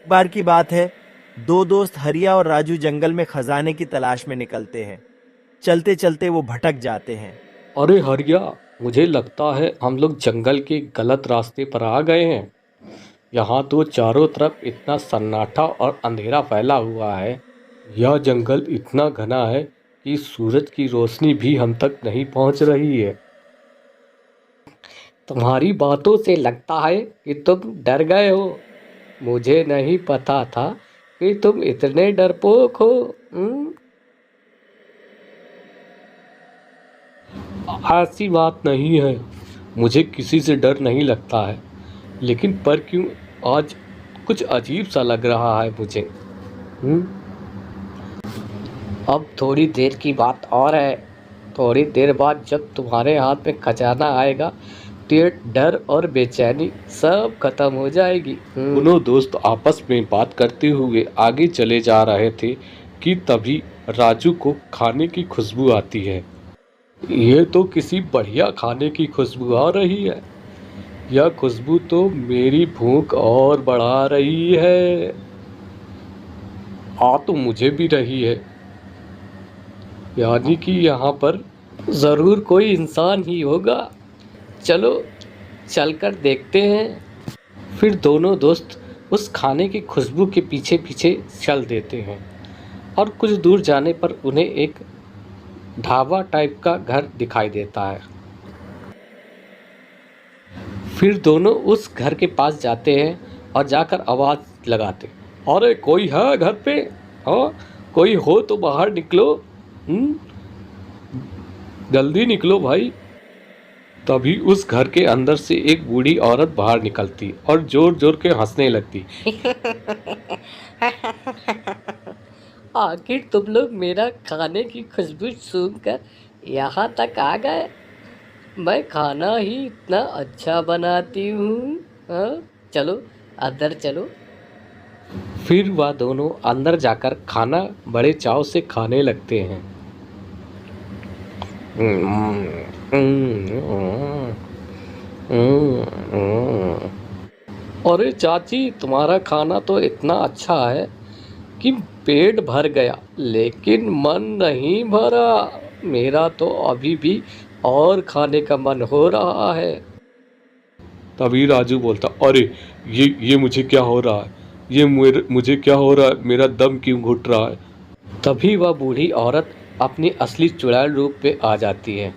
बार की बात है, दो दोस्त हरिया और राजू जंगल में खजाने की तलाश में निकलते हैं। चलते चलते वो भटक जाते हैं। अरे हरिया, मुझे लगता है हम लोग जंगल के गलत रास्ते पर आ गए हैं। यहाँ तो चारों तरफ इतना सन्नाटा और अंधेरा फैला हुआ है। यह जंगल इतना घना है कि सूरज की रोशनी भी हम तक नहीं पहुँच रही है। तुम्हारी बातों से लगता है कि तुम डर गए हो। मुझे नहीं पता था कि तुम इतने डरपोक हो। हम्म? ऐसी बात नहीं है। मुझे किसी से डर नहीं लगता है, लेकिन पर क्यों आज कुछ अजीब सा लग रहा है मुझे। हम्म? अब थोड़ी देर की बात और है। थोड़ी देर बाद जब तुम्हारे हाथ में खजाना आएगा तो ये डर और बेचैनी सब खत्म हो जाएगी। दोनों दोस्त आपस में बात करते हुए आगे चले जा रहे थे कि तभी राजू को खाने की खुशबू आती है। ये तो किसी बढ़िया खाने की खुशबू आ रही है। यह खुशबू तो मेरी भूख और बढ़ा रही है। आ तो मुझे भी रही है। यानी कि यहाँ पर ज़रूर कोई इंसान ही होगा। चलो चलकर देखते हैं। फिर दोनों दोस्त उस खाने की खुशबू के पीछे पीछे चल देते हैं और कुछ दूर जाने पर उन्हें एक ढाबा टाइप का घर दिखाई देता है। फिर दोनों उस घर के पास जाते हैं और जाकर आवाज़ लगाते, अरे कोई है घर पे? हाँ, कोई हो तो बाहर निकलो। हम्म, जल्दी निकलो भाई। तभी उस घर के अंदर से एक बूढ़ी औरत बाहर निकलती और जोर जोर के हंसने लगती। आखिर तुम लोग मेरा खाने की खुशबू सूंघकर यहाँ तक आ गए। मैं खाना ही इतना अच्छा बनाती हूँ। हाँ, चलो अंदर चलो। फिर वह दोनों अंदर जाकर खाना बड़े चाव से खाने लगते हैं। अरे चाची, तुम्हारा खाना तो इतना अच्छा है कि पेट भर गया, लेकिन मन नहीं भरा। मेरा तो अभी भी और खाने का मन हो रहा है। तभी राजू बोलता, अरे ये मुझे क्या हो रहा है? मुझे क्या हो रहा है? मेरा दम क्यों घुट रहा है? तभी वह बूढ़ी औरत अपनी असली चुड़ैल रूप पे आ जाती है।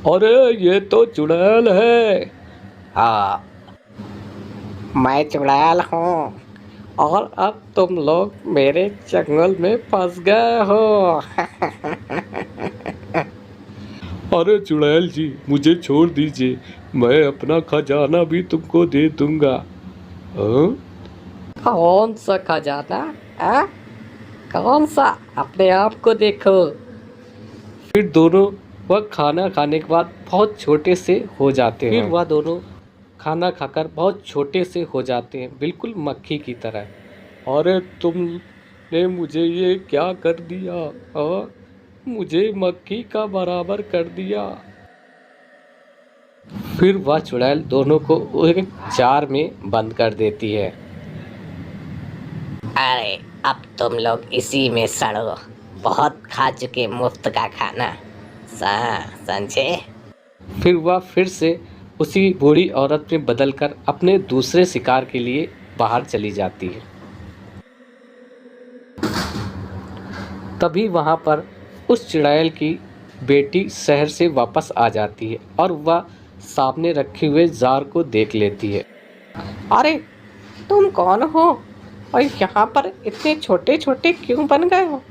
अरे ये तो चुड़ैल है। हाँ, मैं चुड़ैल हूँ और अब तुम लोग मेरे जंगल में फंस गए हो। अरे चुड़ैल जी, मुझे छोड़ दीजिए, मैं अपना खजाना भी तुमको दे दूंगा। हाँ? कौन सा खजाना? आ? कौन सा? अपने आप को देखो। फिर दोनों वह खाना खाने के बाद बहुत छोटे से हो जाते हैं। फिर वह दोनों खाना खाकर बहुत छोटे से हो जाते हैं, बिल्कुल मक्खी की तरह। अरे तुमने मुझे ये क्या कर दिया? मुझे मक्खी का बराबर कर दिया। फिर वह चुड़ैल दोनों को एक जार में बंद कर देती है। अरे अब तुम लोग इसी में सड़ो। बहुत खा चुके मुफ्त का खाना। समझे? फिर वह फिर से उसी बूढ़ी औरत में बदलकर अपने दूसरे शिकार के लिए बाहर चली जाती है। तभी वहाँ पर उस चुड़ैल की बेटी शहर से वापस आ जाती है और वह सामने रखे हुए जार को देख लेती है। अरे तुम कौन हो और यहाँ पर इतने छोटे छोटे क्यों बन गए हो?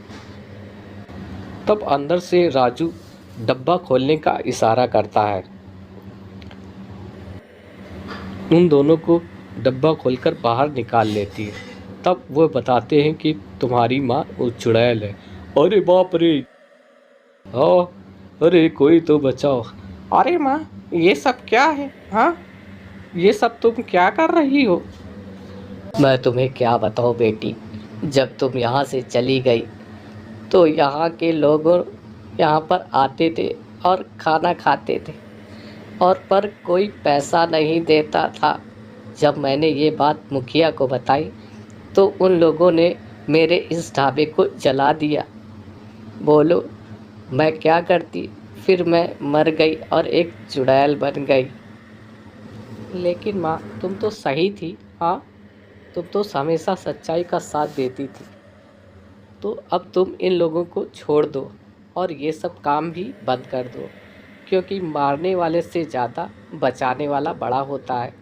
तब अंदर से राजू डब्बा खोलने का इशारा करता है। उन दोनों को डब्बा खोलकर बाहर निकाल लेती है। तब वो बताते हैं कि तुम्हारी माँ वो चुड़ैल है। अरे बाप रे! हाँ, अरे कोई तो बचाओ। अरे माँ, ये सब क्या है? हाँ, ये सब तुम क्या कर रही हो? मैं तुम्हें क्या बताऊँ बेटी, जब तुम यहाँ से चली गई तो यहाँ के लोग यहाँ पर आते थे और खाना खाते थे, और पर कोई पैसा नहीं देता था। जब मैंने ये बात मुखिया को बताई तो उन लोगों ने मेरे इस ढाबे को जला दिया। बोलो मैं क्या करती, फिर मैं मर गई और एक चुड़ैल बन गई। लेकिन माँ तुम तो सही थी। हाँ, तुम तो हमेशा सच्चाई का साथ देती थी। तो अब तुम इन लोगों को छोड़ दो और ये सब काम भी बंद कर दो, क्योंकि मारने वाले से ज़्यादा बचाने वाला बड़ा होता है।